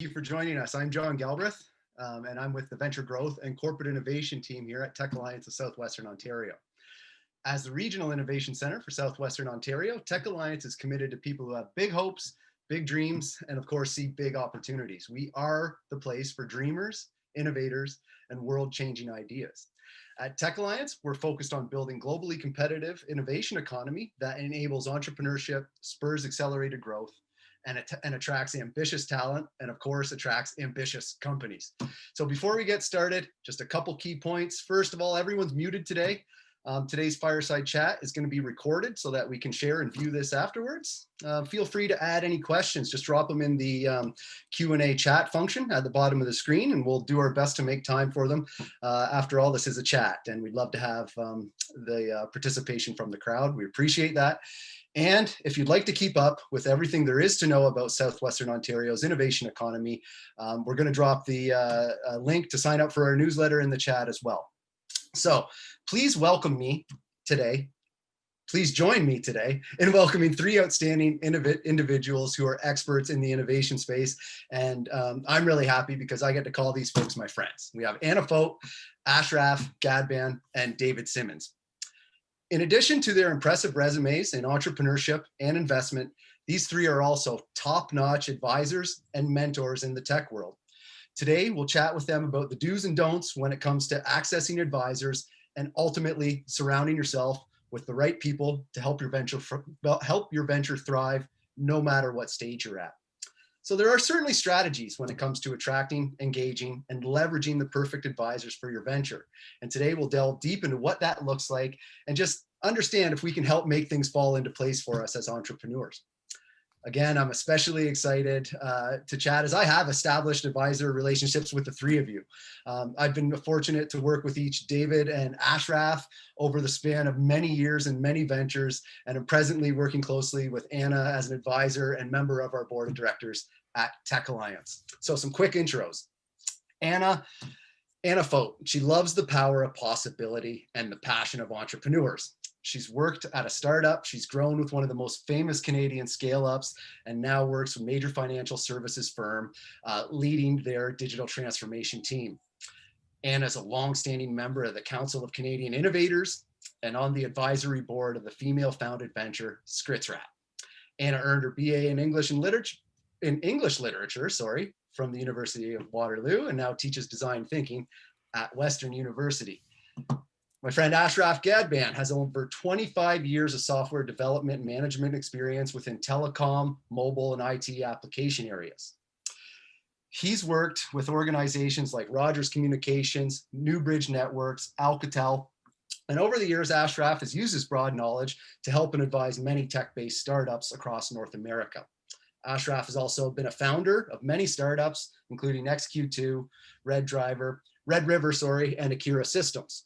Thank you for joining us. I'm John Galbraith, and I'm with the Venture Growth and Corporate Innovation team here at Tech Alliance of Southwestern Ontario. As the Regional Innovation Centre for Southwestern Ontario, Tech Alliance is committed to people who have big hopes, big dreams, and of course, see big opportunities. We are the place for dreamers, innovators, and world-changing ideas. At Tech Alliance, we're focused on building globally competitive innovation economy that enables entrepreneurship, spurs accelerated growth, and attracts ambitious talent, and of course, attracts ambitious companies. So before we get started, just a couple key points. First of all, everyone's muted today. Today's Fireside chat is going to be recorded so that we can share and view this afterwards. Feel free to add any questions. Just drop them in the Q&A chat function at the bottom of the screen, and we'll do our best to make time for them. After all, this is a chat, and we'd love to have the participation from the crowd. We appreciate that. And if you'd like to keep up with everything there is to know about Southwestern Ontario's innovation economy, we're going to drop the link to sign up for our newsletter in the chat as well. So please welcome me today. Please join me today in welcoming three outstanding individuals who are experts in the innovation space. And I'm really happy because I get to call these folks my friends. We have Anna Fote, Ashraf Gadban, and David Simmons. In addition to their impressive resumes in entrepreneurship and investment, these three are also top-notch advisors and mentors in the tech world. Today, we'll chat with them about the do's and don'ts when it comes to accessing advisors and ultimately surrounding yourself with the right people to help your venture thrive no matter what stage you're at. So there are certainly strategies when it comes to attracting, engaging, and leveraging the perfect advisors for your venture. And today we'll delve deep into what that looks like and just understand if we can help make things fall into place for us as entrepreneurs. Again, I'm especially excited to chat as I have established advisor relationships with the three of you. I've been fortunate to work with each David and Ashraf over the span of many years and many ventures, and I'm presently working closely with Anna as an advisor and member of our board of directors at Tech Alliance. So some quick intros. Anna Fote, she loves the power of possibility and the passion of entrepreneurs. She's worked at a startup. She's grown with one of the most famous Canadian scale-ups and now works with a major financial services firm, leading their digital transformation team. Anna's a long-standing member of the Council of Canadian Innovators and on the advisory board of the female-founded venture Scritsrat. Anna earned her BA in English literature, from the University of Waterloo, and now teaches design thinking at Western University. My friend Ashraf Gadban has over 25 years of software development and management experience within telecom, mobile, and IT application areas. He's worked with organizations like Rogers Communications, Newbridge Networks, Alcatel, and over the years, Ashraf has used his broad knowledge to help and advise many tech-based startups across North America. Ashraf has also been a founder of many startups, including XQ2, Red River, and Akira Systems.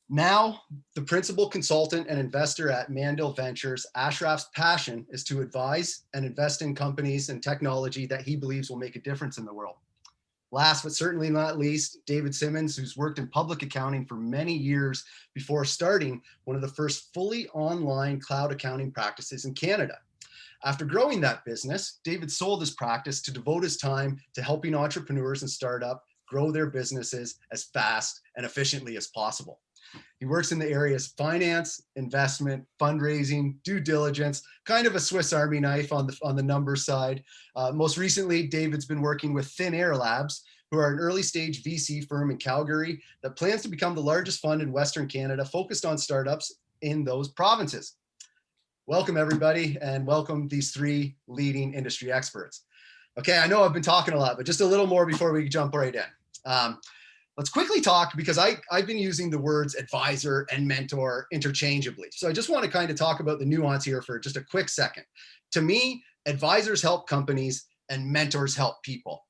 Now, the principal consultant and investor at Mandel Ventures, Ashraf's passion is to advise and invest in companies and technology that he believes will make a difference in the world. Last but certainly not least, David Simmons, who's worked in public accounting for many years before starting one of the first fully online cloud accounting practices in Canada. After growing that business, David sold his practice to devote his time to helping entrepreneurs and startups grow their businesses as fast and efficiently as possible. He works in the areas finance, investment, fundraising, due diligence, kind of a Swiss Army knife on the numbers side. Most recently, David's been working with Thin Air Labs, who are an early stage VC firm in Calgary that plans to become the largest fund in Western Canada focused on startups in those provinces. Welcome everybody, and welcome these three leading industry experts. Okay, I know I've been talking a lot, but just a little more before we jump right in. Let's quickly talk, because I've been using the words advisor and mentor interchangeably. So I just want to kind of talk about the nuance here for just a quick second. To me, advisors help companies and mentors help people.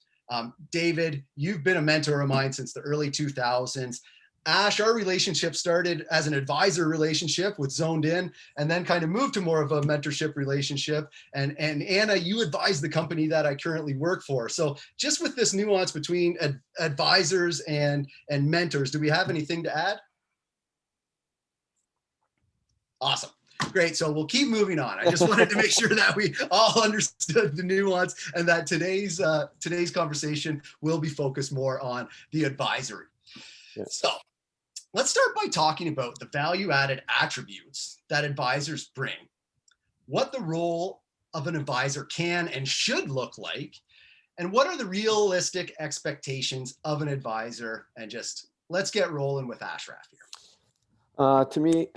David, you've been a mentor of mine since the early 2000s. Ash, our relationship started as an advisor relationship with Zoned In, and then kind of moved to more of a mentorship relationship. And Anna, you advise the company that I currently work for. So just with this nuance between advisors and mentors, do we have anything to add? Awesome. Great. So we'll keep moving on. I just wanted to make sure that we all understood the nuance and that today's conversation will be focused more on the advisory. Yeah. So let's start by talking about the value-added attributes that advisors bring, what the role of an advisor can and should look like, and what are the realistic expectations of an advisor. And just let's get rolling with Ashraf here. To me,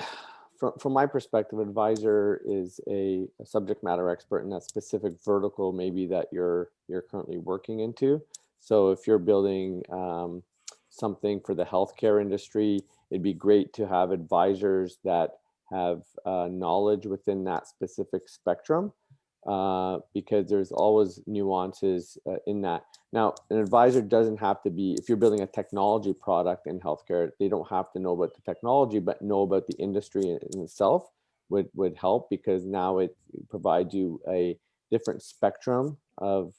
from my perspective, advisor is a subject matter expert in that specific vertical maybe that you're currently working into. So if you're building something for the healthcare industry, it'd be great to have advisors that have knowledge within that specific spectrum, because there's always nuances in that. Now, an advisor doesn't have to be, if you're building a technology product in healthcare, they don't have to know about the technology, but know about the industry in itself would help, because now it provides you a different spectrum of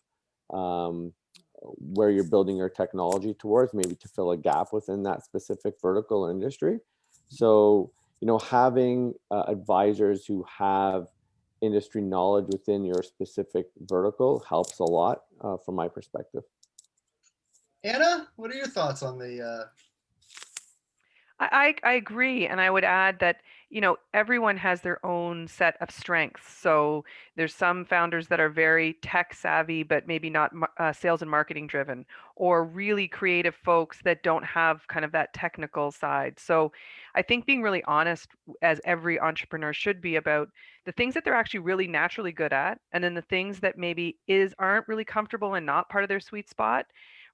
where you're building your technology towards, maybe to fill a gap within that specific vertical industry. So, having advisors who have industry knowledge within your specific vertical helps a lot from my perspective. Anna, what are your thoughts on the I agree, and I would add that everyone has their own set of strengths. So there's some founders that are very tech savvy, but maybe not sales and marketing driven, or really creative folks that don't have kind of that technical side. So I think being really honest, as every entrepreneur should be, about the things that they're actually really naturally good at, and then the things that maybe aren't really comfortable and not part of their sweet spot.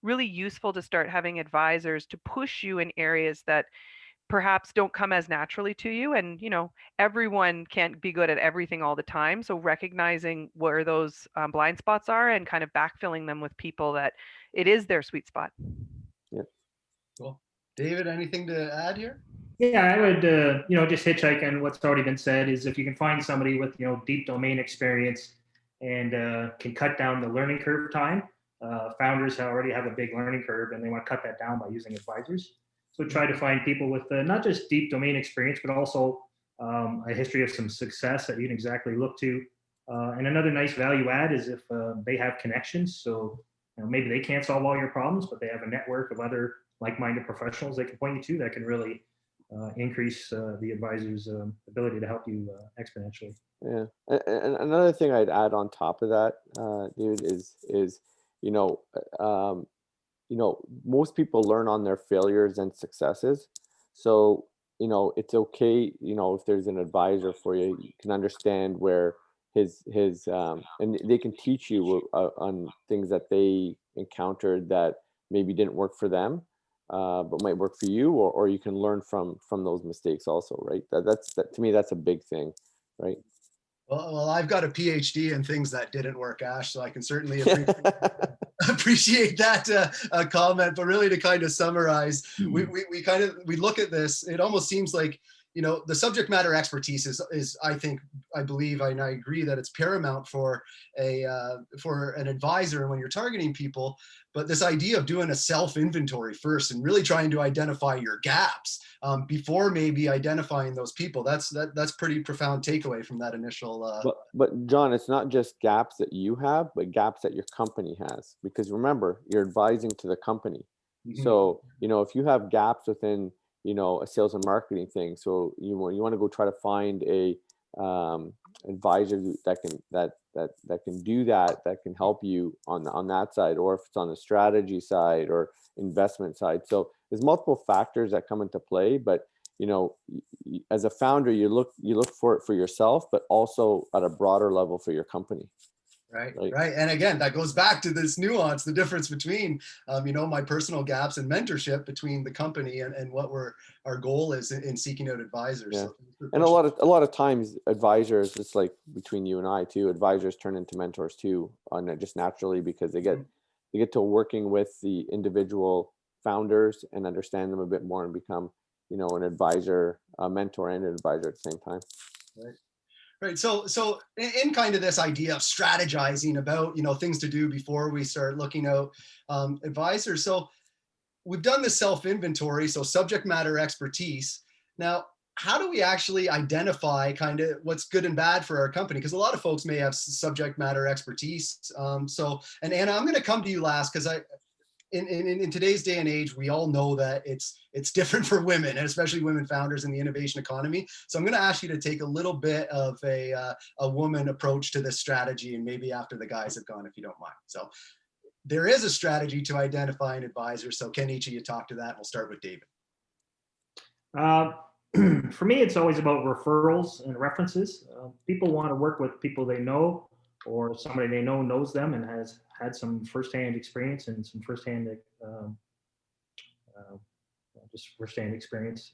Really useful to start having advisors to push you in areas that perhaps don't come as naturally to you. And everyone can't be good at everything all the time, so recognizing where those blind spots are and kind of backfilling them with people that it is their sweet spot. Yeah. Cool. David, anything to add here? Yeah, I would just hitchhike on what's already been said. Is if you can find somebody with deep domain experience and can cut down the learning curve time. Founders already have a big learning curve, and they want to cut that down by using advisors. So try to find people with not just deep domain experience, but also a history of some success that you can exactly look to. And another nice value add is if they have connections. So maybe they can't solve all your problems, but they have a network of other like-minded professionals they can point you to that can really increase the advisor's ability to help you exponentially. Yeah, and another thing I'd add on top of that, dude, is most people learn on their failures and successes. So, it's okay, if there's an advisor for you, you can understand where his and they can teach you on things that they encountered that maybe didn't work for them, but might work for you, or you can learn from those mistakes also, right? That to me, that's a big thing, right? Well, I've got a PhD in things that didn't work, Ash, so I can certainly appreciate that comment. But really, to kind of summarize, we look at this. It almost seems like the subject matter expertise is I believe and I agree that it's paramount for an advisor when you're targeting people. But this idea of doing a self-inventory first and really trying to identify your gaps before maybe identifying those people, that's pretty profound takeaway from that initial. But John, it's not just gaps that you have, but gaps that your company has. Because remember, you're advising to the company. Mm-hmm. So if you have gaps within a sales and marketing thing, so you want to go try to find a advisor that can do that can help you on that side, or if it's on the strategy side or investment side. So there's multiple factors that come into play, but as a founder, you look for it for yourself, but also at a broader level for your company. Right. And again, that goes back to this nuance, the difference between, my personal gaps and mentorship between the company and what our goal is in seeking out advisors. Yeah. So and a lot of times advisors, just like between you and I too, advisors turn into mentors too, just naturally, because they get to working with the individual founders and understand them a bit more and become, an advisor, a mentor and an advisor at the same time. Right. So in kind of this idea of strategizing about, things to do before we start looking out advisors. So we've done the self-inventory, so subject matter expertise. Now, how do we actually identify kind of what's good and bad for our company? Because a lot of folks may have subject matter expertise. And Anna, I'm going to come to you last because in today's day and age, we all know that it's different for women, and especially women founders in the innovation economy. So I'm going to ask you to take a little bit of a woman approach to this strategy, and maybe after the guys have gone, if you don't mind. So there is a strategy to identify an advisor. So can each of you talk to that? We'll start with David. For me, it's always about referrals and references. People want to work with people they know, or somebody they know knows them and has had some firsthand experience and some firsthand experience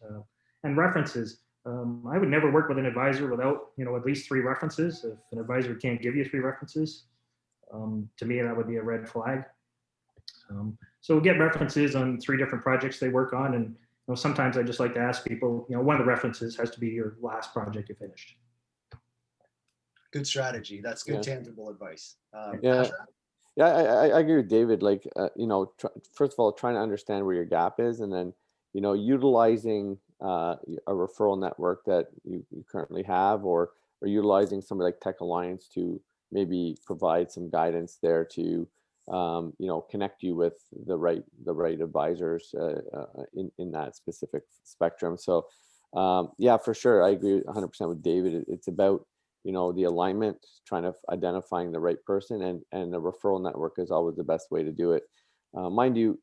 and references. I would never work with an advisor without, at least 3 references. If an advisor can't give you 3 references, to me, that would be a red flag. So get references on 3 different projects they work on. And sometimes I just like to ask people, one of the references has to be your last project you finished. Good strategy. That's good, tangible advice. Yeah, I agree with David. Like, first of all, trying to understand where your gap is, and then, utilizing a referral network that you currently have, or utilizing somebody like Tech Alliance to maybe provide some guidance there to, connect you with the right advisors in that specific spectrum. So, for sure, I agree 100% with David. It's about the alignment, trying to identifying the right person, and the referral network is always the best way to do it. Mind you,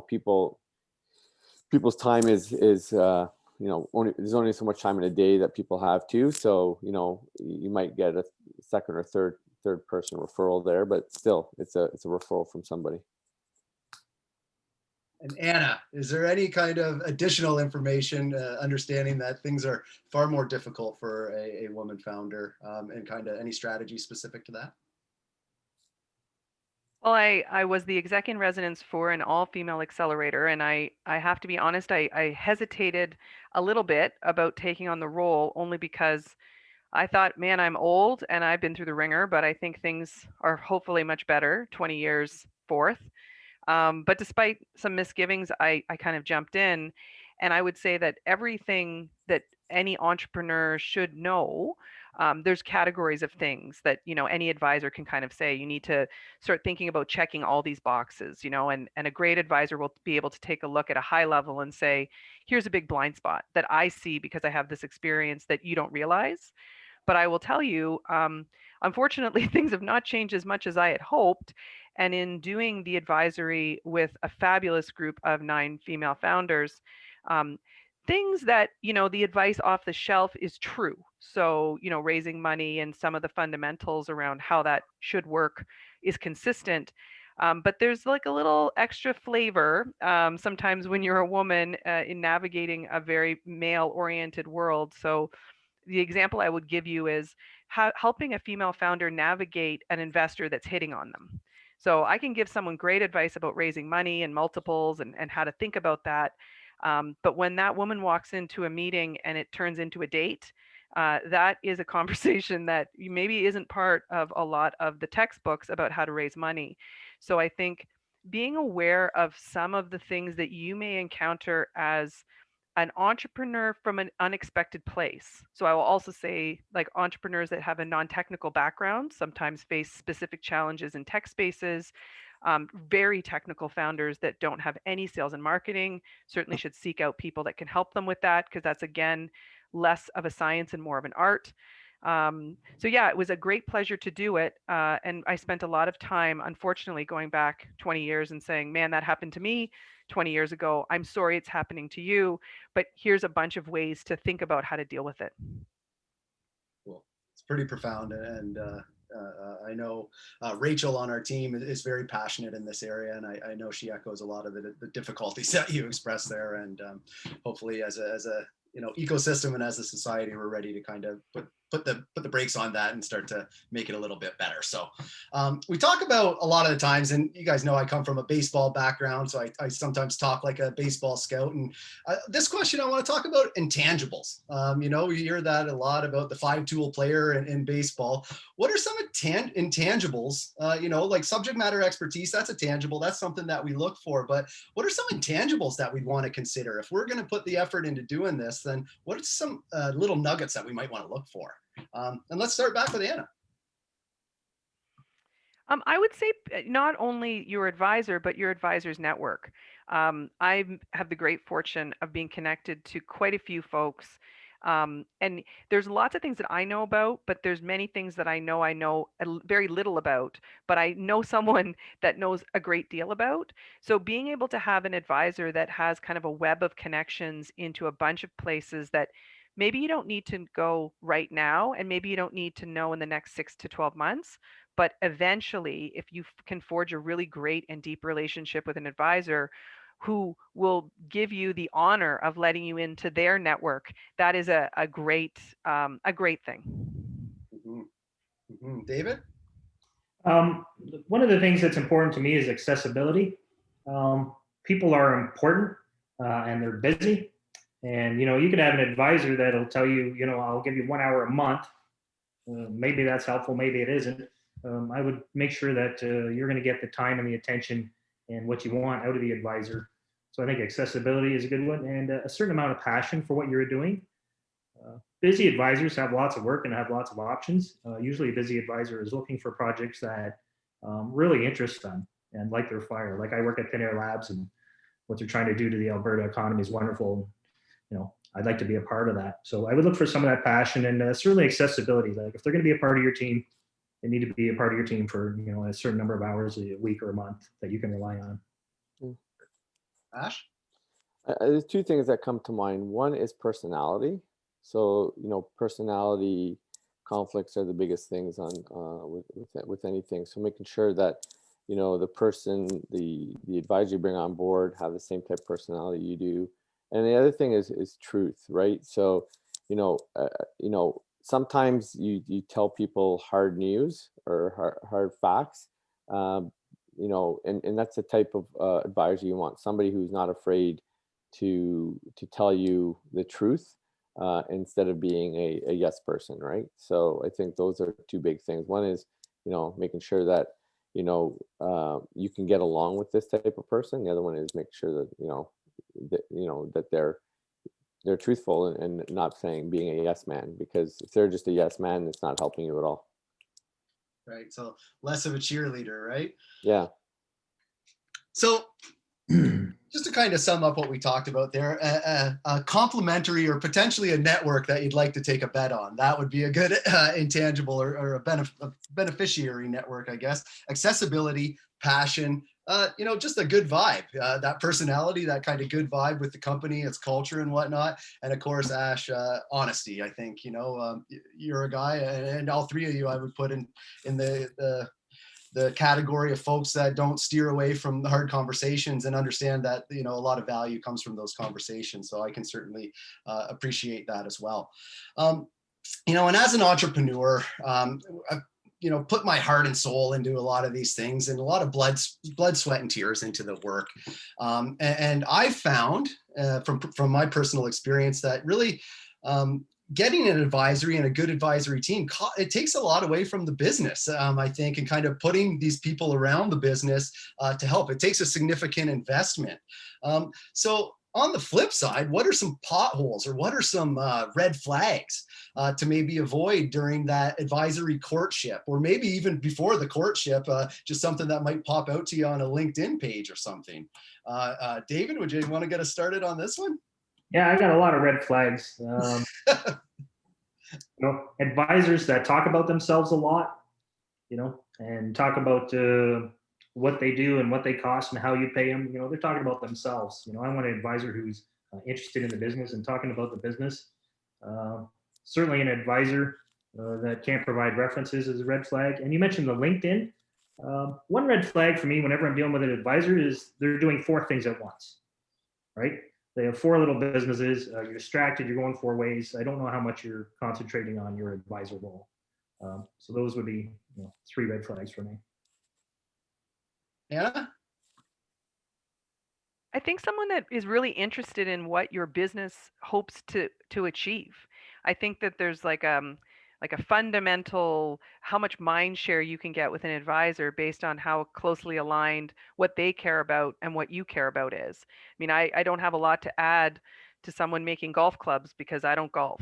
people's time is there's only so much time in a day that people have too. So, you might get a second or third person referral there, but still it's a referral from somebody. And Anna, is there any kind of additional information, understanding that things are far more difficult for a woman founder, and kind of any strategy specific to that? Well, I was the exec in residence for an all-female accelerator, and I have to be honest, I hesitated a little bit about taking on the role, only because I thought, man, I'm old and I've been through the ringer, but I think things are hopefully much better 20 years forth. But despite some misgivings, I kind of jumped in, and I would say that everything that any entrepreneur should know, there's categories of things that any advisor can kind of say. You need to start thinking about checking all these boxes, and a great advisor will be able to take a look at a high level and say, here's a big blind spot that I see because I have this experience that you don't realize. But I will tell you, unfortunately, things have not changed as much as I had hoped. And in doing the advisory with a fabulous group of 9 female founders, things that, the advice off the shelf is true. So, raising money and some of the fundamentals around how that should work is consistent. But there's like a little extra flavor sometimes when you're a woman in navigating a very male-oriented world. So the example I would give you is helping a female founder navigate an investor that's hitting on them. So I can give someone great advice about raising money and multiples and how to think about that. But when that woman walks into a meeting and it turns into a date, that is a conversation that maybe isn't part of a lot of the textbooks about how to raise money. So I think being aware of some of the things that you may encounter as an entrepreneur from an unexpected place. So I will also say, like, entrepreneurs that have a non-technical background sometimes face specific challenges in tech spaces. Very technical founders that don't have any sales and marketing certainly should seek out people that can help them with that, because that's, again, less of a science and more of an art. So yeah, it was a great pleasure to do it. And I spent a lot of time, unfortunately, going back 20 years and saying, man, that happened to me 20 years ago. I'm sorry it's happening to you, but here's a bunch of ways to think about how to deal with it. Cool. It's pretty profound. And I know Rachel on our team is very passionate in this area, and I know she echoes a lot of the difficulties that you expressed there. And hopefully as a ecosystem and as a society, we're ready to kind of put put the brakes on that and start to make it a little bit better. So we talk about a lot of the times, and you guys know I come from a baseball background, so I sometimes talk like a baseball scout. And this question, I want to talk about intangibles. We hear that a lot about the 5-tool player in baseball. What are some intangibles? Like subject matter expertise, that's a tangible. That's something that we look for. But what are some intangibles that we'd want to consider? If we're going to put the effort into doing this, then what are some little nuggets that we might want to look for? And let's start back with Anna. I would say not only your advisor, but your advisor's network. I have the great fortune of being connected to quite a few folks. And there's lots of things that I know about, but there's many things that I know very little about, but I know someone that knows a great deal about. So being able to have an advisor that has kind of a web of connections into a bunch of places that maybe you don't need to go right now, and maybe you don't need to know in the next 6 to 12 months. But eventually, if you can forge a really great and deep relationship with an advisor who will give you the honor of letting you into their network, that is a great thing. Mm-hmm. Mm-hmm. David? One of the things that's important to me is accessibility. People are important and they're busy. And, you could have an advisor that'll tell you, I'll give you 1 hour a month. Maybe that's helpful, maybe it isn't. I would make sure that you're going to get the time and the attention and what you want out of the advisor. So I think accessibility is a good one, and a certain amount of passion for what you're doing. Busy advisors have lots of work and have lots of options. Usually a busy advisor is looking for projects that really interest them and light their fire. Like I work at Thin Air Labs, and what they're trying to do to the Alberta economy is wonderful. I'd like to be a part of that. So I would look for some of that passion, and certainly accessibility. Like if they're going to be a part of your team, they need to be a part of your team for a certain number of hours a week or a month that you can rely on. Ash? There's two things that come to mind. One is personality. So personality conflicts are the biggest things on with anything. So making sure that the person, the advisor you bring on board have the same type of personality you do. And the other thing is truth, right? So sometimes you tell people hard news or hard facts, and that's the type of advisor you want. Somebody who's not afraid to tell you the truth instead of being a yes person, right? So I think those are two big things. One is making sure that you can get along with this type of person. The other one is make sure that that they're truthful and not being a yes man, because if they're just a yes man, it's not helping you at all. Right. So less of a cheerleader, right? Yeah. So just to kind of sum up what we talked about there, a complementary or potentially a network that you'd like to take a bet on, that would be a good intangible or a beneficiary network, I guess. Accessibility, passion, just a good vibe, that personality, that kind of good vibe with the company, its culture and whatnot. And of course, Ash, honesty. I think, you're a guy, and all three of you I would put in the category of folks that don't steer away from the hard conversations and understand that, a lot of value comes from those conversations. So I can certainly appreciate that as well. And as an entrepreneur, I've put my heart and soul into a lot of these things, and a lot of blood, sweat, and tears into the work. And I found from my personal experience that really getting an advisory and a good advisory team, it takes a lot away from the business, I think, and kind of putting these people around the business to help. It takes a significant investment. So on the flip side, what are some potholes or what are some red flags to maybe avoid during that advisory courtship, or maybe even before the courtship, just something that might pop out to you on a LinkedIn page or something? David, would you want to get us started on this one? Yeah, I got a lot of red flags. Advisors that talk about themselves a lot, and talk about what they do and what they cost and how you pay them. They're talking about themselves. I want an advisor who's interested in the business and talking about the business. Certainly an advisor that can't provide references is a red flag. And you mentioned the LinkedIn. One red flag for me whenever I'm dealing with an advisor is they're doing 4 things at once, right? They have 4 little businesses. You're distracted. You're going 4 ways. I don't know how much you're concentrating on your advisor role. So those would be 3 red flags for me. Anna? I think someone that is really interested in what your business hopes to achieve. I think that there's like a fundamental how much mind share you can get with an advisor based on how closely aligned what they care about and what you care about is. I mean, I don't have a lot to add to someone making golf clubs because I don't golf.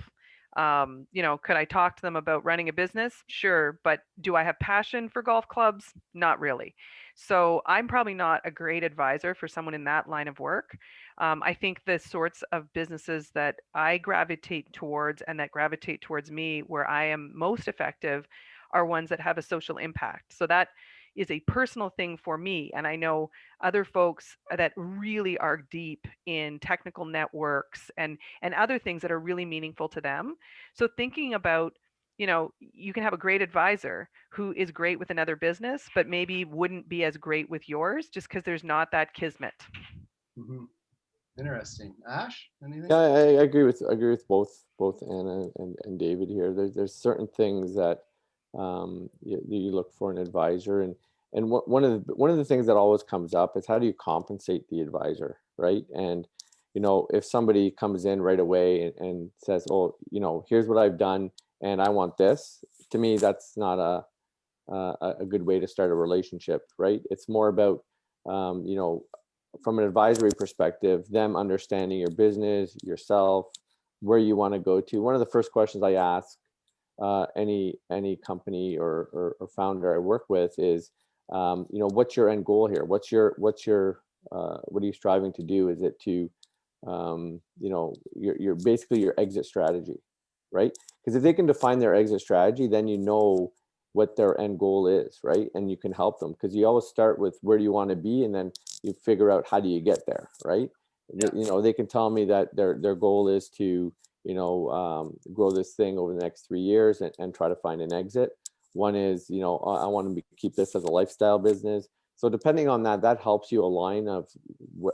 Could I talk to them about running a business? Sure, but do I have passion for golf clubs? Not really. So I'm probably not a great advisor for someone in that line of work. I think the sorts of businesses that I gravitate towards and that gravitate towards me where I am most effective are ones that have a social impact. So that is a personal thing for me. And I know other folks that really are deep in technical networks and other things that are really meaningful to them. So thinking about, you can have a great advisor who is great with another business, but maybe wouldn't be as great with yours just because there's not that kismet. Mm-hmm. Interesting. Ash, anything? Yeah, I agree with both Anna and David here. There's certain things that you look for an advisor, and one of the things that always comes up is how do you compensate the advisor, right? And if somebody comes in right away and says, oh, here's what I've done and I want this, to me that's not a good way to start a relationship, right? It's more about from an advisory perspective, them understanding your business, yourself, where you want to go to. One of the first questions I ask any company or founder I work with is, what's your end goal here? What are you striving to do? Is it to, your basically your exit strategy, right? Because if they can define their exit strategy, then what their end goal is, right? And you can help them, because you always start with where do you want to be, and then you figure out how do you get there, right? Yeah. They can tell me that their goal is to grow this thing over the next 3 years and try to find an exit. One is I want to keep this as a lifestyle business. So depending on that helps you align of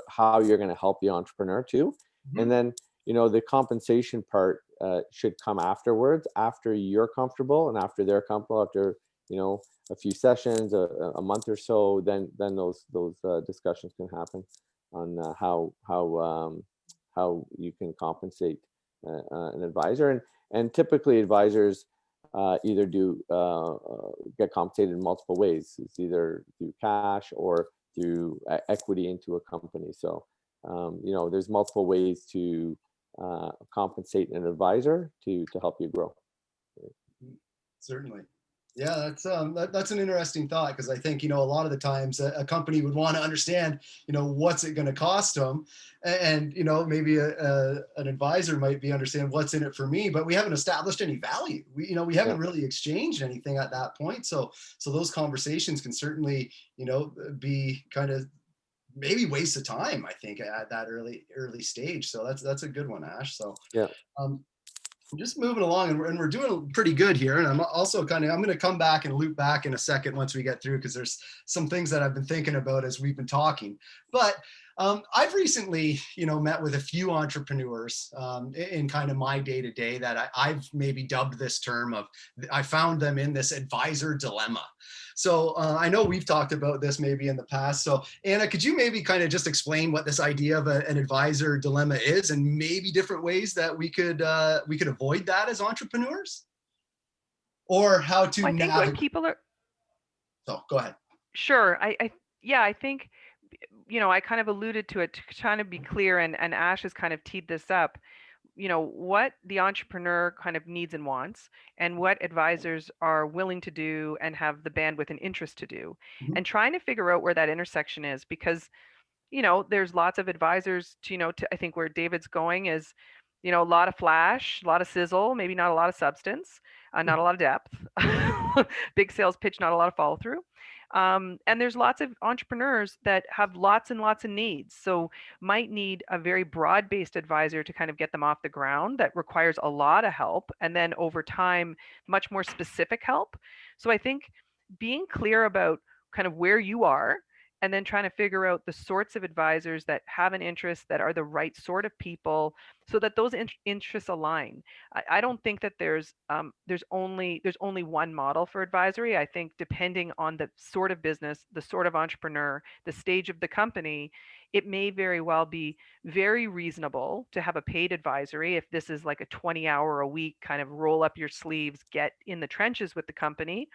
how you're going to help the entrepreneur too. Mm-hmm. And then the compensation part should come afterwards, after you're comfortable and after they're comfortable, after a few sessions, a month or so, then those discussions can happen on how you can compensate an advisor. And typically advisors either do get compensated in multiple ways. It's either through cash or through equity into a company. So there's multiple ways to compensate an advisor to help you grow. Certainly. Yeah, that's an interesting thought, because I think, a lot of the times a company would want to understand, what's it going to cost them, and maybe an advisor might be understand what's in it for me, but we haven't established any value. We haven't really exchanged anything at that point. So those conversations can certainly, be kind of maybe waste of time, I think, at that early stage. So that's a good one, Ash. So yeah. Just moving along, and we're doing pretty good here. And I'm also I'm going to come back and loop back in a second once we get through, because there's some things that I've been thinking about as we've been talking. But I've recently, met with a few entrepreneurs in kind of my day-to-day that I've maybe dubbed this term of, I found them in this advisor dilemma. So I know we've talked about this maybe in the past. So Anna, could you maybe kind of just explain what this idea of an advisor dilemma is, and maybe different ways that we could avoid that as entrepreneurs, or how to navigate? I think when people are. So go ahead. Sure. I think, I kind of alluded to it to trying to be clear, and Ash has kind of teed this up. What the entrepreneur kind of needs and wants, and what advisors are willing to do and have the bandwidth and interest to do, mm-hmm. and trying to figure out where that intersection is, because there's lots of advisors to I think where David's going is a lot of flash, a lot of sizzle, maybe not a lot of substance, not a lot of depth, big sales pitch, not a lot of follow through. And there's lots of entrepreneurs that have lots and lots of needs. So might need a very broad-based advisor to kind of get them off the ground that requires a lot of help. And then over time, much more specific help. So I think being clear about kind of where you are and then trying to figure out the sorts of advisors that have an interest, that are the right sort of people, so that those interests align. I don't think that there's only one model for advisory. I think depending on the sort of business, the sort of entrepreneur, the stage of the company, it may very well be very reasonable to have a paid advisory if this is like a 20-hour a week kind of roll up your sleeves, get in the trenches with the company,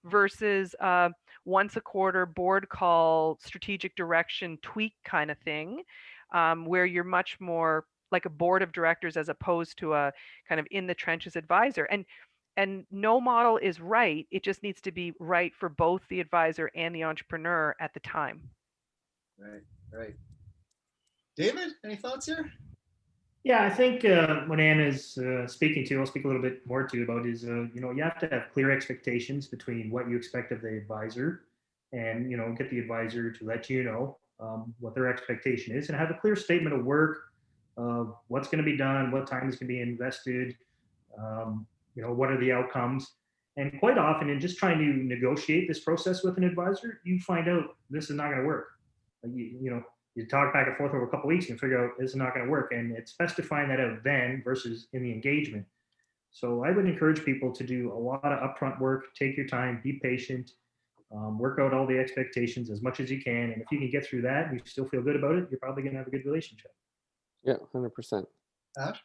versus once a quarter board call, strategic direction tweak kind of thing, where you're much more like a board of directors as opposed to a kind of in the trenches advisor. And no model is right. It just needs to be right for both the advisor and the entrepreneur at the time. Right, right. David, any thoughts here? Yeah, I think what Anna's speaking to, I'll speak a little bit more to about is, you have to have clear expectations between what you expect of the advisor, and get the advisor to let you know what their expectation is, and have a clear statement of work of what's going to be done, what time is going to be invested, what are the outcomes. And quite often, in just trying to negotiate this process with an advisor, you find out this is not going to work. You talk back and forth over a couple of weeks and figure out this is not going to work. And it's best to find that out then versus in the engagement. So I would encourage people to do a lot of upfront work, take your time, be patient, work out all the expectations as much as you can. And if you can get through that and you still feel good about it, you're probably going to have a good relationship. Yeah, 100%. Ash?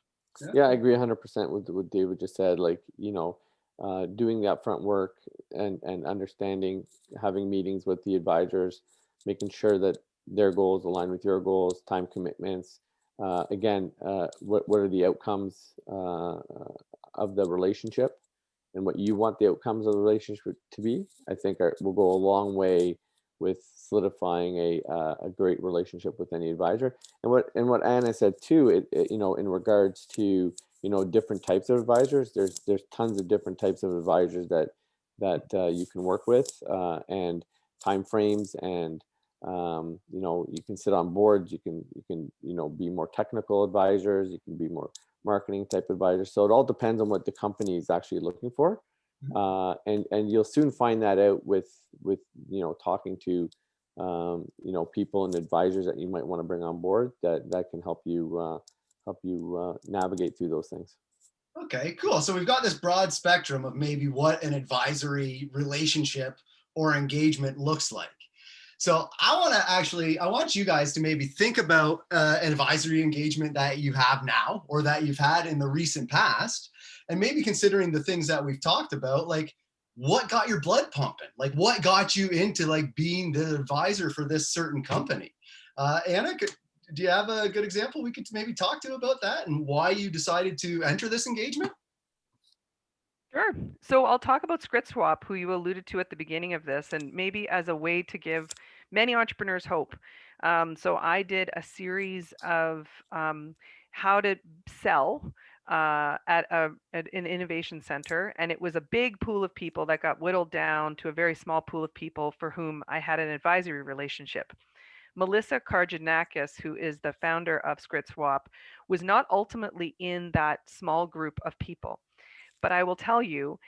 Yeah, I agree 100% with what David just said. Like, doing the upfront work and understanding, having meetings with the advisors, making sure that their goals align with your goals, time commitments. Again, what are the outcomes of the relationship, and what you want the outcomes of the relationship to be, I think will go a long way with solidifying a great relationship with any advisor. And what Anna said too, in regards to different types of advisors, there's tons of different types of advisors that you can work with, and time frames, and you can sit on boards, you can be more technical advisors, you can be more marketing type advisors. So it all depends on what the company is actually looking for. And you'll soon find that out with talking to people and advisors that you might want to bring on board that can help you navigate through those things. Okay, cool. So we've got this broad spectrum of maybe what an advisory relationship or engagement looks like. So I want you guys to maybe think about an advisory engagement that you have now or that you've had in the recent past, and maybe considering the things that we've talked about, like what got your blood pumping? Like what got you into like being the advisor for this certain company? Anna, do you have a good example we could maybe talk to about that and why you decided to enter this engagement? Sure. So I'll talk about ScriptSwap, who you alluded to at the beginning of this, and maybe as a way to give many entrepreneurs hope. So I did a series of how to sell at an innovation center, and it was a big pool of people that got whittled down to a very small pool of people for whom I had an advisory relationship. Melissa Karjanakis, who is the founder of ScriptSwap, was not ultimately in that small group of people. But I will tell you,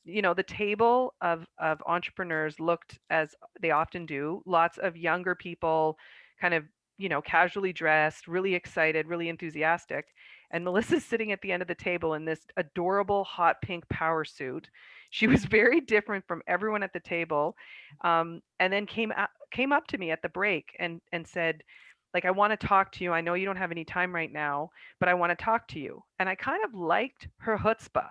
the table of entrepreneurs looked as they often do, lots of younger people, kind of, casually dressed, really excited, really enthusiastic. And Melissa's sitting at the end of the table in this adorable hot pink power suit. She was very different from everyone at the table, and then came up to me at the break and said, like, I want to talk to you. I know you don't have any time right now, but I want to talk to you. And I kind of liked her chutzpah.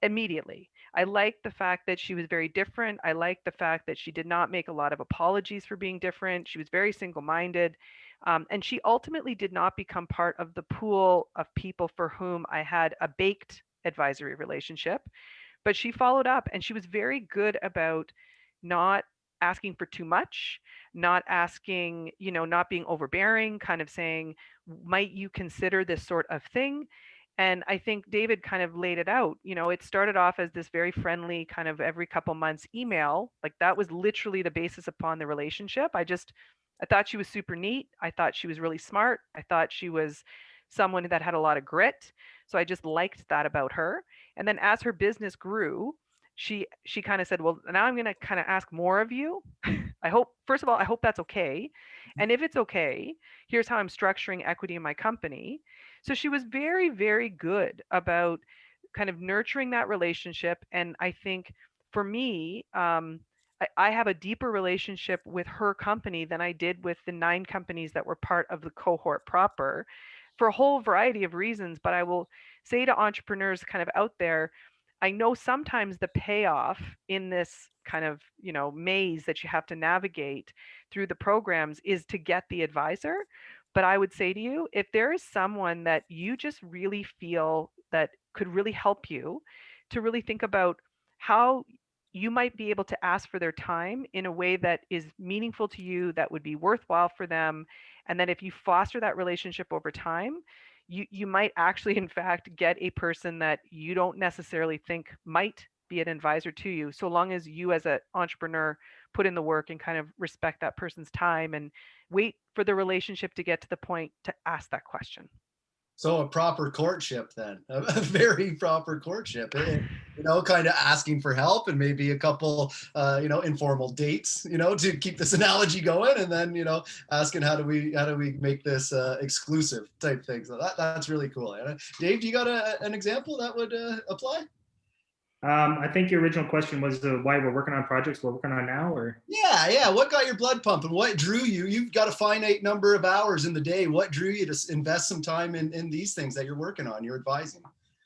Immediately. I liked the fact that she was very different. I liked the fact that she did not make a lot of apologies for being different. She was very single-minded. And she ultimately did not become part of the pool of people for whom I had a baked advisory relationship. But she followed up, and she was very good about not asking for too much, not asking, not being overbearing, kind of saying, might you consider this sort of thing? And I think David kind of laid it out. It started off as this very friendly kind of every couple months email. Like that was literally the basis upon the relationship. I thought she was super neat. I thought she was really smart. I thought she was someone that had a lot of grit. So I just liked that about her. And then as her business grew, she kind of said, well, now I'm going to kind of ask more of you. I hope, first of all, I hope that's okay. And if it's okay, here's how I'm structuring equity in my company. So she was very, very good about kind of nurturing that relationship. And I think for me, I have a deeper relationship with her company than I did with the 9 companies that were part of the cohort proper, for a whole variety of reasons. But I will say to entrepreneurs kind of out there, I know sometimes the payoff in this kind of, maze that you have to navigate through the programs is to get the advisor. But I would say to you, if there is someone that you just really feel that could really help you, to really think about how you might be able to ask for their time in a way that is meaningful to you, that would be worthwhile for them. And then if you foster that relationship over time, you might actually, in fact, get a person that you don't necessarily think might be an advisor to you, so long as you as an entrepreneur put in the work and kind of respect that person's time and wait for the relationship to get to the point to ask that question. So a proper courtship then, a very proper courtship, kind of asking for help and maybe a couple, informal dates, to keep this analogy going, and then, asking how do we make this exclusive type thing. So that's really cool. Dave, do you got an example that would apply? I think your original question was why we're working on projects we're working on now, or? Yeah. What got your blood pumping? What drew you? You've got a finite number of hours in the day. What drew you to invest some time in these things that you're working on, you're advising?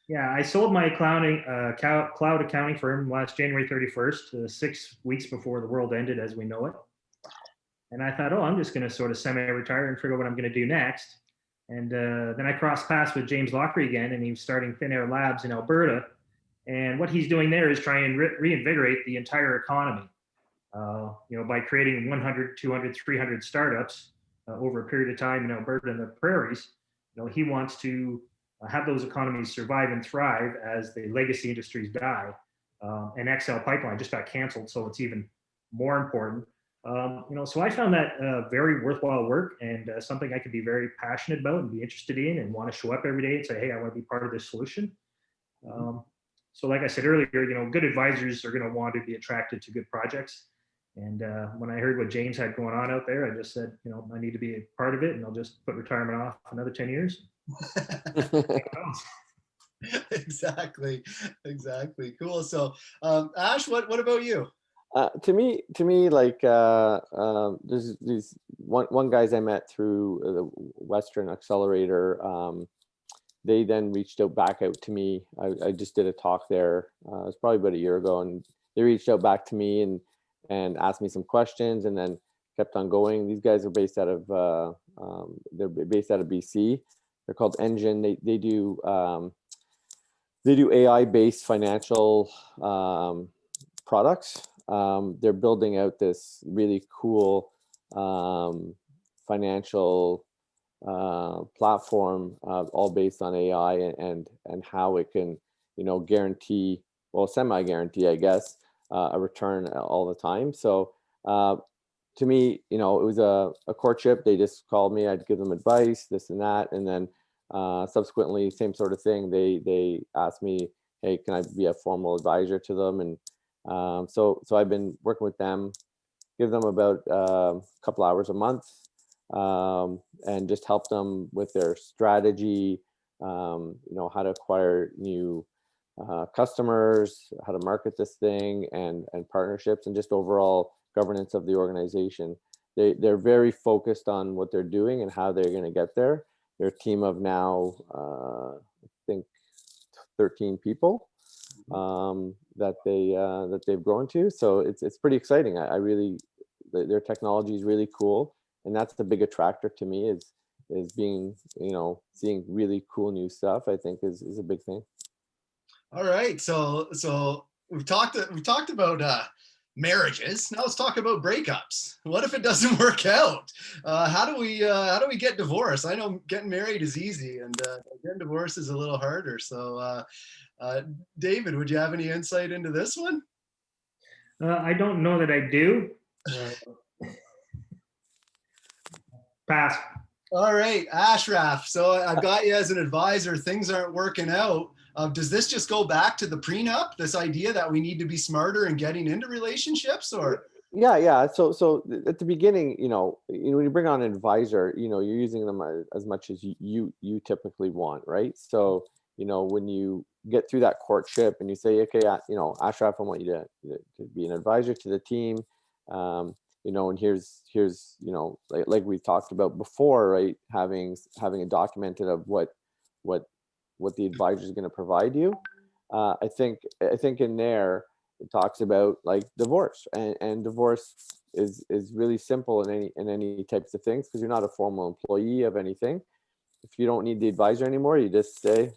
Yeah, I sold my cloud accounting firm last January 31st, 6 weeks before the world ended as we know it. And I thought, I'm just going to sort of semi-retire and figure out what I'm going to do next. And then I crossed paths with James Lockery again, and he was starting Thin Air Labs in Alberta. And what he's doing there is try and reinvigorate the entire economy, by creating 100, 200, 300 startups over a period of time in Alberta and the prairies. He wants to have those economies survive and thrive as the legacy industries die. And XL Pipeline just got canceled, so it's even more important. So I found that very worthwhile work and something I could be very passionate about and be interested in and want to show up every day and say, hey, I want to be part of this solution. So like I said earlier, good advisors are going to want to be attracted to good projects. And when I heard what James had going on out there, I just said, I need to be a part of it, and I'll just put retirement off another 10 years. Exactly. Cool. So, Ash, what about you? To me, like there's these one guys I met through the Western Accelerator. They then reached back out to me. I just did a talk there. It was probably about a year ago, and they reached out back to me and asked me some questions, and then kept on going. These guys are based out of BC. They're called Engine. They do AI-based financial products. They're building out this really cool financial platform, all based on AI and how it can, guarantee, well, semi-guarantee, I guess, a return all the time. So to me, it was a courtship. They just called me. I'd give them advice, this and that, and then subsequently, same sort of thing. They asked me, hey, can I be a formal advisor to them? And so I've been working with them, give them about a couple hours a month, and just help them with their strategy, how to acquire new customers, how to market this thing, and partnerships, and just overall governance of the organization. They're very focused on what they're doing and how they're going to get there. They're a team of now, I think, 13 people that they've grown to. So it's pretty exciting. I really, their technology is really cool, and that's the big attractor to me is being, seeing really cool new stuff. I think is a big thing. All right, so we've talked about marriages. Now let's talk about breakups. What if it doesn't work out? How do we get divorced? I know getting married is easy, and getting divorced is a little harder. So, David, would you have any insight into this one? I don't know that I do. Pass. All right, Ashraf. So I've got you as an advisor. Things aren't working out. Does this just go back to the prenup, this idea that we need to be smarter in getting into relationships, or? Yeah. So at the beginning, when you bring on an advisor, you're using them as much as you typically want, right? So, when you get through that courtship and you say, okay, Ashraf, I want you to be an advisor to the team, and here's like we've talked about before, right? Having a documented of what the advisor is going to provide you. I think in there it talks about like divorce, and divorce is really simple in any types of things, because you're not a formal employee of anything. If you don't need the advisor anymore, you just say,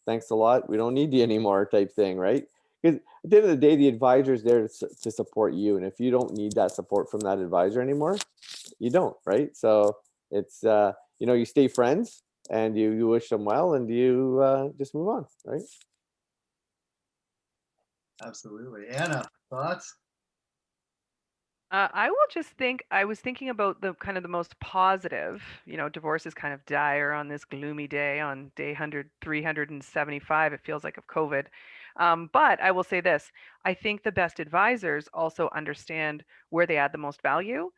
thanks a lot, we don't need you anymore, type thing, right? Because at the end of the day, the advisor is there to support you, and if you don't need that support from that advisor anymore, you don't, right? So it's you stay friends, and you wish them well, and you just move on, right? Absolutely. Anna, thoughts? I will just I was thinking about the kind of the most positive, divorce is kind of dire on this gloomy day on day 375, it feels like, of COVID. But I will say this, I think the best advisors also understand where they add the most value.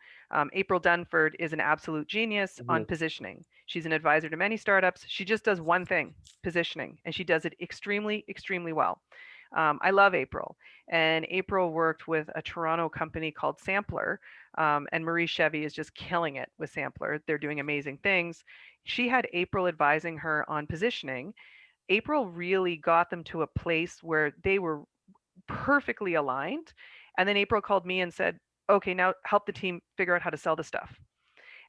April Dunford is an absolute genius on positioning. She's an advisor to many startups. She just does one thing, positioning, and she does it extremely, extremely well. I love April. And April worked with a Toronto company called Sampler, and Marie Chevy is just killing it with Sampler. They're doing amazing things. She had April advising her on positioning. April really got them to a place where they were perfectly aligned. And then April called me and said, okay, now help the team figure out how to sell the stuff.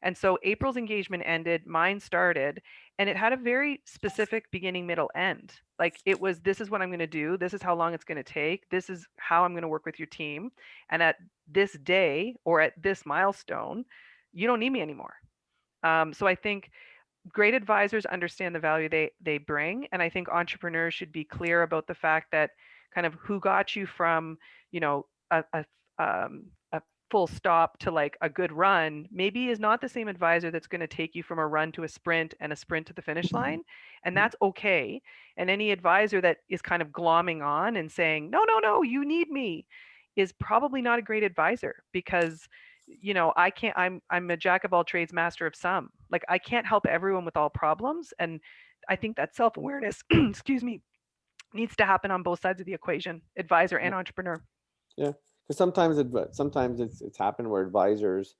And so April's engagement ended, mine started, and it had a very specific beginning, middle, end. Like it was, this is what I'm going to do. This is how long it's going to take. This is how I'm going to work with your team. And at this day or at this milestone, you don't need me anymore. So I think great advisors understand the value they bring, and I think entrepreneurs should be clear about the fact that kind of who got you from a full stop to like a good run maybe is not the same advisor that's going to take you from a run to a sprint and a sprint to the finish line, and that's okay. And any advisor that is kind of glomming on and saying no you need me is probably not a great advisor, because I can't, I'm a jack of all trades, master of some. Like I can't help everyone with all problems. And I think that self-awareness, excuse me, needs to happen on both sides of the equation, advisor and entrepreneur. Yeah. Because sometimes it's happened where advisors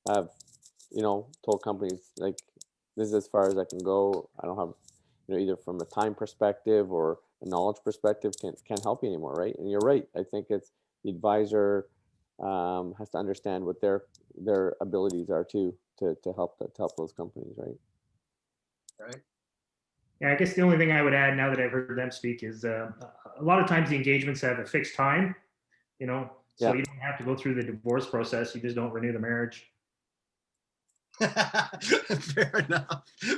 have, told companies like, this is as far as I can go. I don't have, either from a time perspective or a knowledge perspective, can't help you anymore, right? And you're right. I think it's the advisor has to understand what their abilities are to help those companies, right? Right. Yeah, I guess the only thing I would add now that I've heard them speak is a lot of times the engagements have a fixed time, so you don't have to go through the divorce process. You just don't renew the marriage.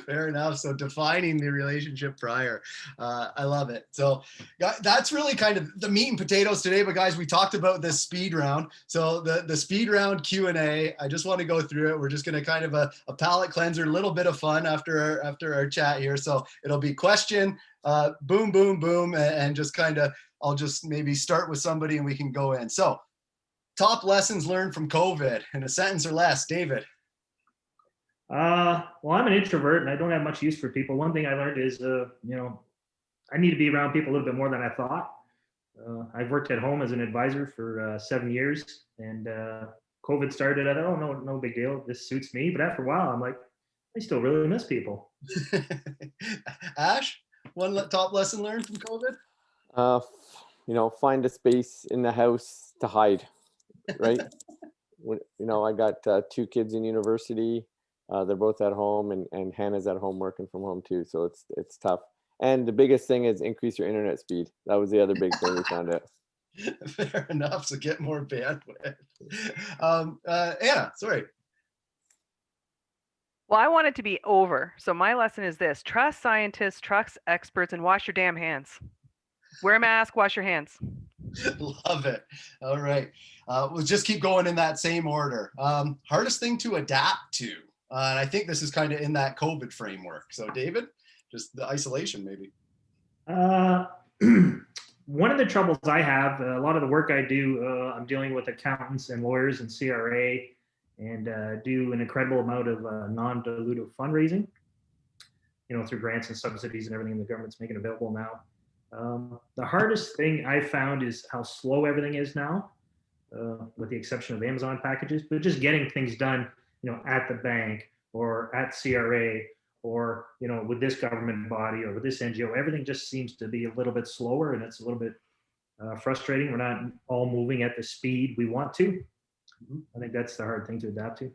Fair enough. So defining the relationship prior, I love it. So that's really kind of the meat and potatoes today. But guys, we talked about this speed round. So the speed round Q&A, I just want to go through it. We're just going to kind of a palate cleanser, a little bit of fun after our chat here. So it'll be question, boom, boom, boom, and just kind of, I'll just maybe start with somebody and we can go in. So top lessons learned from COVID in a sentence or less, David. Well, I'm an introvert and I don't have much use for people. One thing I learned is, I need to be around people a little bit more than I thought. I've worked at home as an advisor for 7 years, and COVID started. I thought, oh, no big deal. This suits me. But after a while, I'm like, I still really miss people. Ash, one top lesson learned from COVID? Find a space in the house to hide, right? I got 2 kids in university. They're both at home, and Hannah's at home working from home too. So it's tough. And the biggest thing is increase your internet speed. That was the other big thing we found out. Fair enough. So get more bandwidth. Anna, sorry. Well, I want it to be over. So my lesson is this: trust scientists, trust experts, and wash your damn hands. Wear a mask, wash your hands. Love it. All right. We'll just keep going in that same order. Hardest thing to adapt to. And I think this is kind of in that COVID framework. So David, just the isolation maybe. Uh, one of the troubles I have, a lot of the work I do, I'm dealing with accountants and lawyers and CRA, and do an incredible amount of non-dilutive fundraising, through grants and subsidies and everything the government's making available now. The hardest thing I found is how slow everything is now, with the exception of Amazon packages, but just getting things done, at the bank or at CRA or, with this government body or with this NGO, everything just seems to be a little bit slower, and it's a little bit frustrating. We're not all moving at the speed we want to. I think that's the hard thing to adapt to.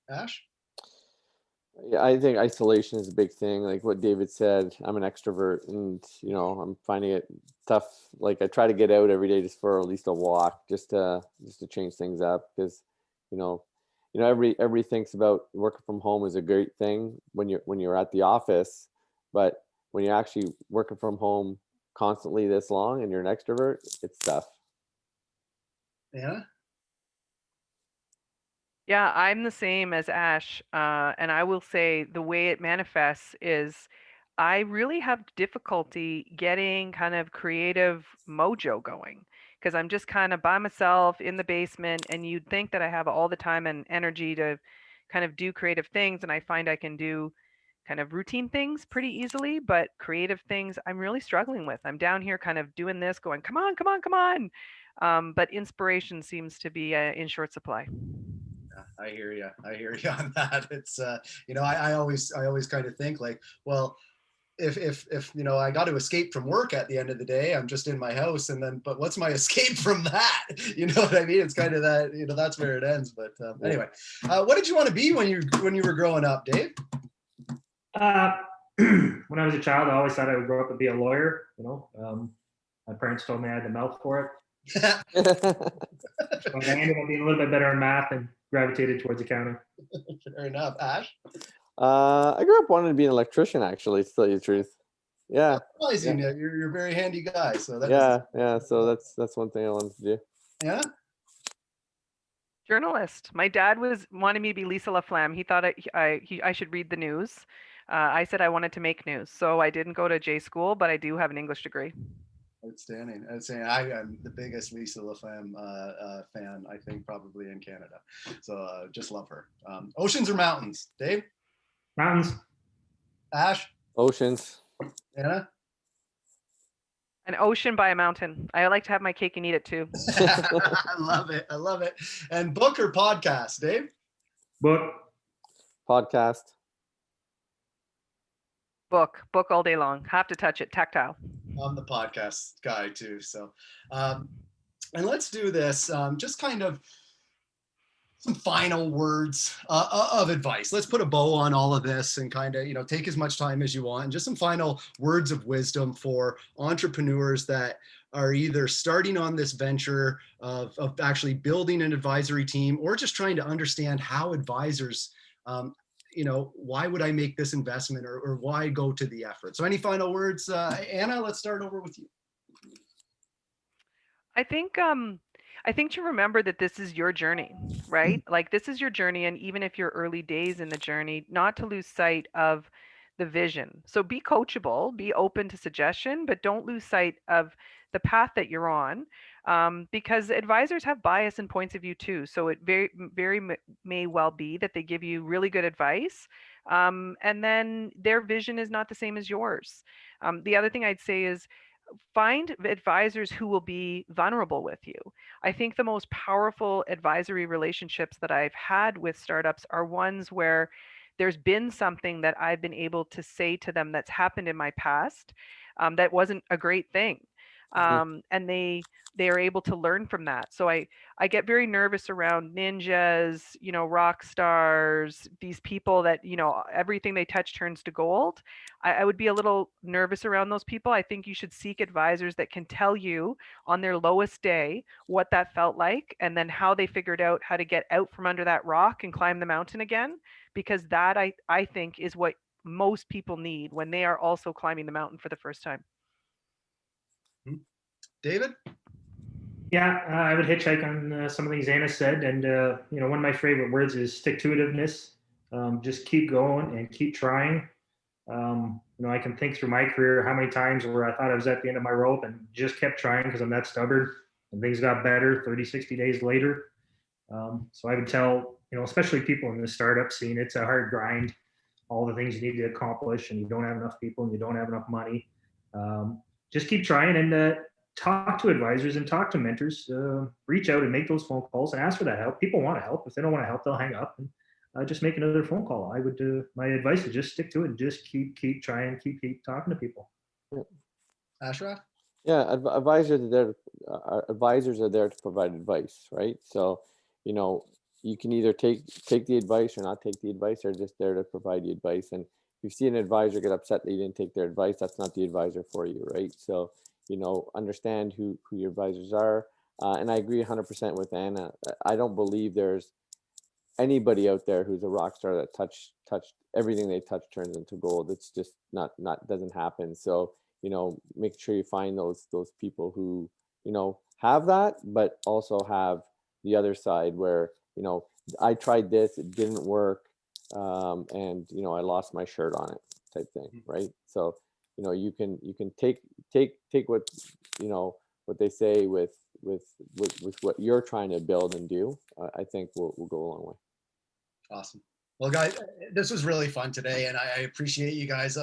Ash? Yeah, I think isolation is a big thing. Like what David said, I'm an extrovert, and I'm finding it tough. Like I try to get out every day just for at least a walk, just to change things up, because everybody thinks about working from home is a great thing when you're at the office, but when you're actually working from home constantly this long and you're an extrovert, it's tough. Yeah. Yeah, I'm the same as Ash. And I will say the way it manifests is I really have difficulty getting kind of creative mojo going because I'm just kind of by myself in the basement. And you'd think that I have all the time and energy to kind of do creative things. And I find I can do kind of routine things pretty easily, but creative things I'm really struggling with. I'm down here kind of doing this, going, come on, come on, come on. But inspiration seems to be in short supply. I hear you. I hear you on that. It's I always kind of think like, well, if I got to escape from work at the end of the day, I'm just in my house, and then but what's my escape from that? You know what I mean? It's kind of that, that's where it ends. But anyway, what did you want to be when you were growing up, Dave? When I was a child, I always thought I would grow up and be a lawyer. My parents told me I had the mouth for it. But I ended up being a little bit better in math and gravitated towards accounting. Fair enough. Ash? I grew up wanting to be an electrician, actually, to tell you the truth. Yeah. Surprising. Yeah. You're a very handy guy. So So that's one thing I wanted to do. Yeah. Journalist. My dad was wanting me to be Lisa LaFlamme. He thought I should read the news. I said I wanted to make news, so I didn't go to J school, but I do have an English degree. Outstanding. I am the biggest Lisa LaFlamme fan, I think, probably in Canada. So just love her. Oceans or mountains, Dave? Mountains. Ash? Oceans. Anna? An ocean by a mountain. I like to have my cake and eat it too. I love it. I love it. And book or podcast, Dave? Book. Podcast. Book all day long. Have to touch it. Tactile. I'm the podcast guy too. So, and let's do this. Just kind of some final words of advice. Let's put a bow on all of this and kind of, take as much time as you want, and just some final words of wisdom for entrepreneurs that are either starting on this venture of actually building an advisory team, or just trying to understand how advisors, why would I make this investment, or why go to the effort? So any final words? Anna, let's start over with you. I think to remember that this is your journey, right? Like this is your journey, and even if you're early days in the journey, not to lose sight of the vision. So be coachable, be open to suggestion, but don't lose sight of the path that you're on, because advisors have bias and points of view too. So it very may well be that they give you really good advice, and then their vision is not the same as yours. The other thing I'd say is find advisors who will be vulnerable with you. I think the most powerful advisory relationships that I've had with startups are ones where there's been something that I've been able to say to them that's happened in my past, that wasn't a great thing. And they are able to learn from that. So I get very nervous around ninjas, rock stars, these people that, everything they touch turns to gold. I would be a little nervous around those people. I think you should seek advisors that can tell you on their lowest day what that felt like, and then how they figured out how to get out from under that rock and climb the mountain again, because that I think is what most people need when they are also climbing the mountain for the first time. David? Yeah, I would hitchhike on some of things Anna said. And, one of my favorite words is stick-to-itiveness. Just keep going and keep trying. I can think through my career how many times where I thought I was at the end of my rope and just kept trying because I'm that stubborn, and things got better 30, 60 days later. So I would tell, especially people in the startup scene, it's a hard grind, all the things you need to accomplish, and you don't have enough people and you don't have enough money. Just keep trying and talk to advisors and talk to mentors. Reach out and make those phone calls and ask for that help. People want to help. If they don't want to help, they'll hang up and just make another phone call. I would. My advice is just stick to it and just keep trying, keep talking to people. Ashraf? Yeah, advisors are there to provide advice, right? So, you can either take the advice or not take the advice. They're just there to provide you advice. And if you see an advisor get upset that you didn't take their advice, that's not the advisor for you, right? So, understand who your advisors are. And I agree 100% with Anna. I don't believe there's anybody out there who's a rock star that touched everything they touch turns into gold. It's just not doesn't happen. So, make sure you find those people who, have that, but also have the other side where, I tried this, it didn't work. And, I lost my shirt on it type thing. Right. So, you can take what, what they say with what you're trying to build and do. I think will go a long way. Awesome. Well, guys, this was really fun today, and I appreciate you guys,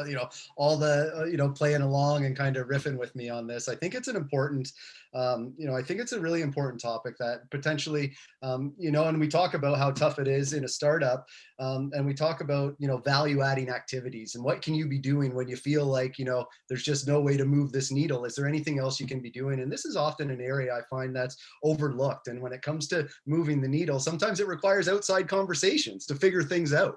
all the, playing along and kind of riffing with me on this. I think it's an important, I think it's a really important topic that potentially, and we talk about how tough it is in a startup, and we talk about, value-adding activities and what can you be doing when you feel like, there's just no way to move this needle. Is there anything else you can be doing? And this is often an area I find that's overlooked. And when it comes to moving the needle, sometimes it requires outside conversations to figure things out.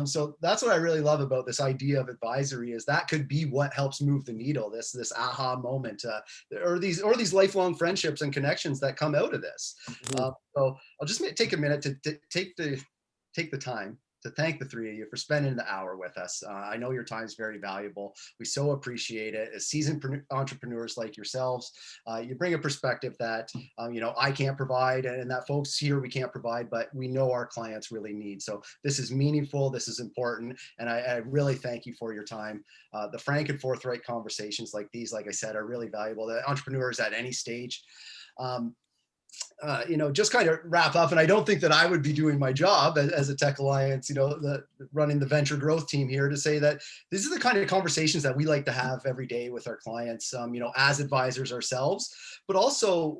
So that's what I really love about this idea of advisory, is that could be what helps move the needle, this aha moment, or these lifelong friendships and connections that come out of this. So I'll just take a minute to take the time to thank the three of you for spending the hour with us. I know your time is very valuable. We so appreciate it. As seasoned entrepreneurs like yourselves, you bring a perspective that, I can't provide, and that folks here we can't provide, but we know our clients really need. So this is meaningful, this is important, and I really thank you for your time. The frank and forthright conversations like these, like I said, are really valuable to entrepreneurs at any stage. Just kind of wrap up, and I don't think that I would be doing my job as a Tech Alliance, running the venture growth team here, to say that these are the kind of conversations that we like to have every day with our clients, as advisors ourselves, but also,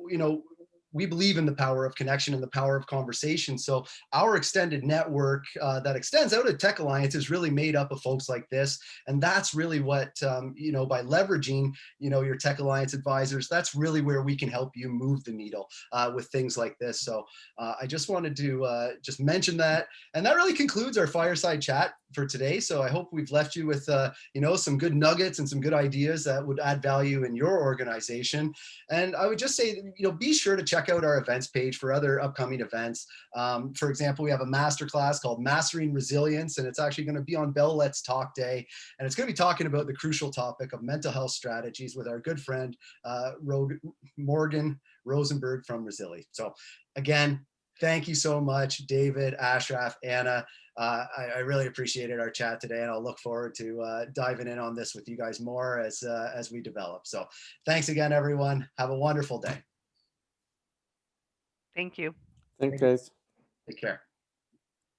we believe in the power of connection and the power of conversation. So our extended network that extends out at Tech Alliance is really made up of folks like this. And that's really what, by leveraging, your Tech Alliance advisors, that's really where we can help you move the needle with things like this. So I just wanted to just mention that. And that really concludes our fireside chat for today. So I hope we've left you with, some good nuggets and some good ideas that would add value in your organization. And I would just say, be sure to check out our events page for other upcoming events. For example, we have a masterclass called Mastering Resilience, and it's actually going to be on Bell Let's Talk Day. And it's going to be talking about the crucial topic of mental health strategies with our good friend, Morgan Rosenberg from Resili. So again, thank you so much, David, Ashraf, Anna. I really appreciated our chat today, and I'll look forward to diving in on this with you guys more as we develop. So thanks again, everyone. Have a wonderful day. Thank you. Thanks, guys. Take care.